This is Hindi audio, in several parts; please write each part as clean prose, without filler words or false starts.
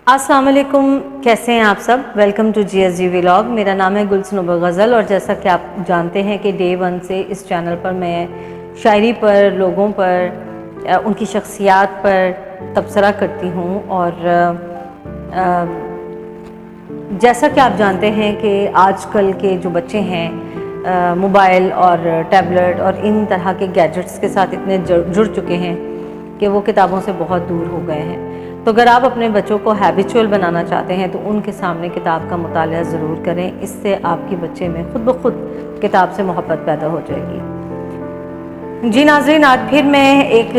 अस्सलाम वालेकुम, कैसे हैं आप सब। Welcome to GSG vlog. मेरा नाम है गुलसनोबा गज़ल और जैसा कि आप जानते हैं कि डे वन से इस चैनल पर मैं शायरी पर, लोगों पर, उनकी शख्सियात पर तबसरा करती हूँ। और जैसा कि आप जानते हैं कि आजकल के जो बच्चे हैं मोबाइल और टैबलेट और इन तरह के गैजेट्स के साथ इतने जुड़ चुके हैं कि वो किताबों से बहुत दूर हो गए हैं। तो अगर आप अपने बच्चों को हैबिचुअल बनाना चाहते हैं तो उनके सामने किताब का मुताला ज़रूर करें। इससे आपके बच्चे में खुद ब खुद किताब से मोहब्बत पैदा हो जाएगी। जी नाज़रीन, आज फिर मैं एक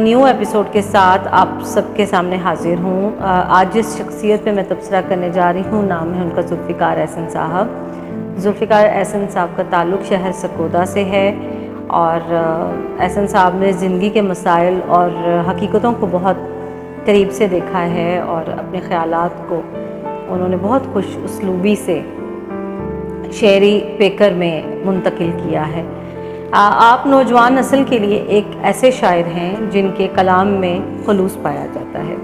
न्यू एपिसोड के साथ आप सबके सामने हाजिर हूँ। आज जिस शख्सियत पे मैं तबसरा करने जा रही हूँ, नाम है उनका जुल्फ़िकार एहसन साहब। जुल्फ़िकार एहसन साहब का ताल्लुक़ शहर सरगोदा से है और एहसन साहब ने ज़िंदगी के मसाइल और हकीकतों को बहुत करीब से देखा है और अपने ख़यालात को उन्होंने बहुत खुश उसलूबी से शेरी पेकर में मुंतकिल किया है। आप नौजवान नस्ल के लिए एक ऐसे शायर हैं जिनके कलाम में खुलूस पाया जाता है।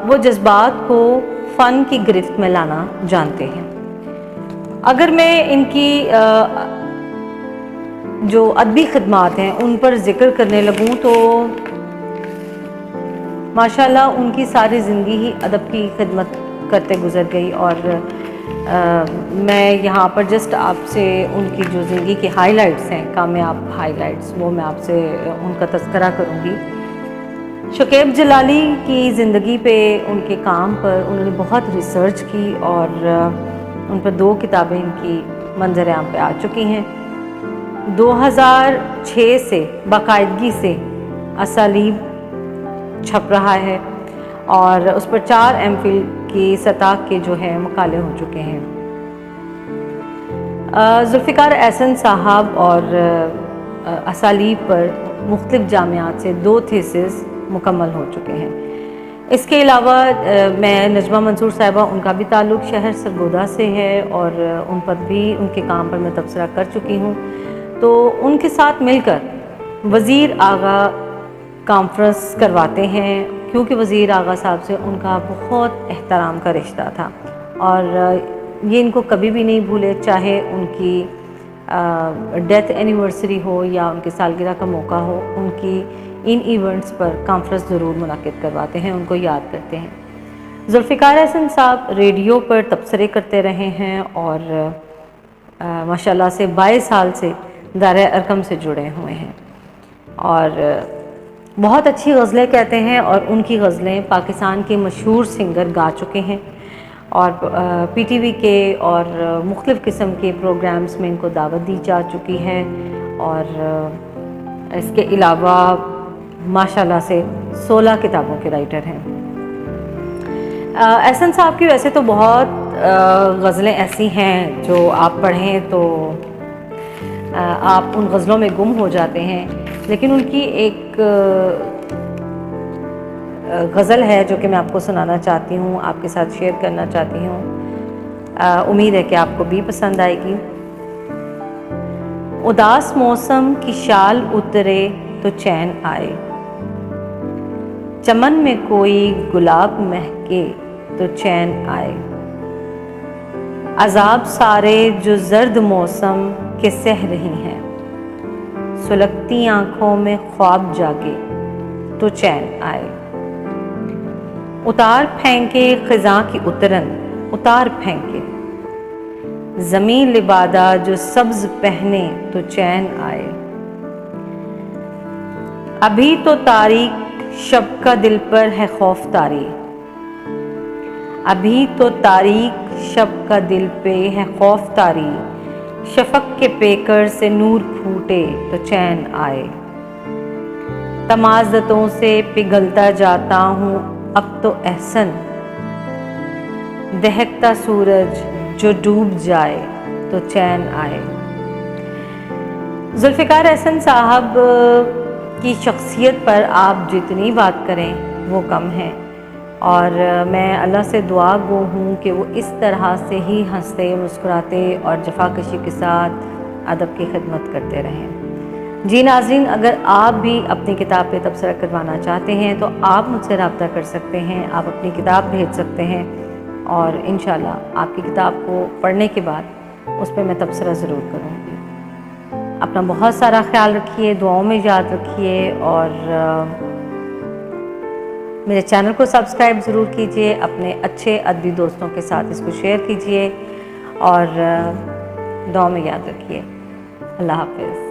वो जज्बात को फ़न की गिरफ्त में लाना जानते हैं। अगर मैं इनकी जो अदबी खिदमात हैं उन पर ज़िक्र करने लगूँ तो माशाल्लाह उनकी सारी ज़िंदगी ही अदब की खिदमत करते गुज़र गई। और मैं यहाँ पर जस्ट आपसे उनकी जो ज़िंदगी की हाइलाइट्स हैं, कामयाब हाइलाइट्स, वो मैं आपसे उनका तज़किरा करूँगी। शकीब जलाली की ज़िंदगी पे, उनके काम पर उन्होंने बहुत रिसर्च की और उन पर 2 किताबें इनकी मंज़र आम पे आ चुकी हैं। 2006 से बाकायदगी से असालीब छप रहा है और उस पर 4 MPhil की सतह के जो है मकाले हो चुके हैं। जुल्फ़िकार एहसन साहब और असालीब पर मुख्तलिफ जामियात से 2 थीसिस मुकम्मल हो चुके हैं। इसके अलावा मैं नजमा मंसूर साहिबा, उनका भी ताल्लुक़ शहर सरगोदा से है और उन पर भी, उनके काम पर मैं तबसरा कर चुकी हूँ। तो उनके साथ मिलकर वज़ीर आगा कॉन्फ्रेंस करवाते हैं क्योंकि वज़ीर आगा साहब से उनका बहुत एहतराम का रिश्ता था और ये इनको कभी भी नहीं भूले, चाहे उनकी डेथ एनिवर्सरी हो या उनकी सालगिरह का मौका हो। उनकी इन इवेंट्स पर कॉन्फ्रेंस ज़रूर मुनाकिद करवाते हैं, उनको याद करते हैं। जुल्फ़िकार एहसन साहब रेडियो पर तबसरे करते रहे हैं और माशाल्लाह से 22 साल से दायरा अरकम से जुड़े हुए हैं और बहुत अच्छी गज़लें कहते हैं और उनकी गज़लें पाकिस्तान के मशहूर सिंगर गा चुके हैं और PTV के और मुख्तलिफ़ किस्म के प्रोग्राम्स में इनको दावत दी जा चुकी है। और इसके अलावा माशाल्लाह से 16 किताबों के राइटर हैं। एहसन साहब की वैसे तो बहुत गज़लें ऐसी हैं जो आप पढ़ें तो आप उन गज़लों में गुम हो जाते हैं, लेकिन उनकी एक गज़ल है जो कि मैं आपको सुनाना चाहती हूँ, आपके साथ शेयर करना चाहती हूँ। उम्मीद है कि आपको भी पसंद आएगी। उदास मौसम की शाल उतरे तो चैन आए, चमन में कोई गुलाब महके तो चैन आए, अज़ाब सारे जो जर्द मौसम के सह रही हैं, सुलगती आँखों में ख्वाब जागे तो चैन आए, उतार फेंके ख़िज़ां की उतरन उतार फेंके, ज़मीन लिबादा जो सब्ज़ पहने तो चैन आए, अभी तो तारीक शब का दिल पर है खौफ तारी, अभी तो तारीक शब का दिल पे है खौफ तारी, शफक के पेकर से नूर फूटे तो चैन आए, तमाज़तों से पिघलता जाता हूँ अब तो एहसन, दहकता सूरज जो डूब जाए तो चैन आए। जुल्फ़िकार एहसन साहब की शख्सियत पर आप जितनी बात करें वो कम है और मैं अल्लाह से दुआ गो हूँ कि वो इस तरह से ही हंसते मुस्कुराते और जफाकशी के साथ अदब की खिदमत करते रहें। जी नाज़रीन, अगर आप भी अपनी किताब पे तबसरा करवाना चाहते हैं तो आप मुझसे रब्ता कर सकते हैं, आप अपनी किताब भेज सकते हैं और इंशाल्लाह आपकी किताब को पढ़ने के बाद उस पर मैं तबसरा ज़रूर करूँगी। अपना बहुत सारा ख्याल रखिए, दुआओं में याद रखिए और मेरे चैनल को सब्सक्राइब ज़रूर कीजिए, अपने अच्छे अदबी दोस्तों के साथ इसको शेयर कीजिए और दुआ में याद रखिए। अल्लाह हाफ़िज़।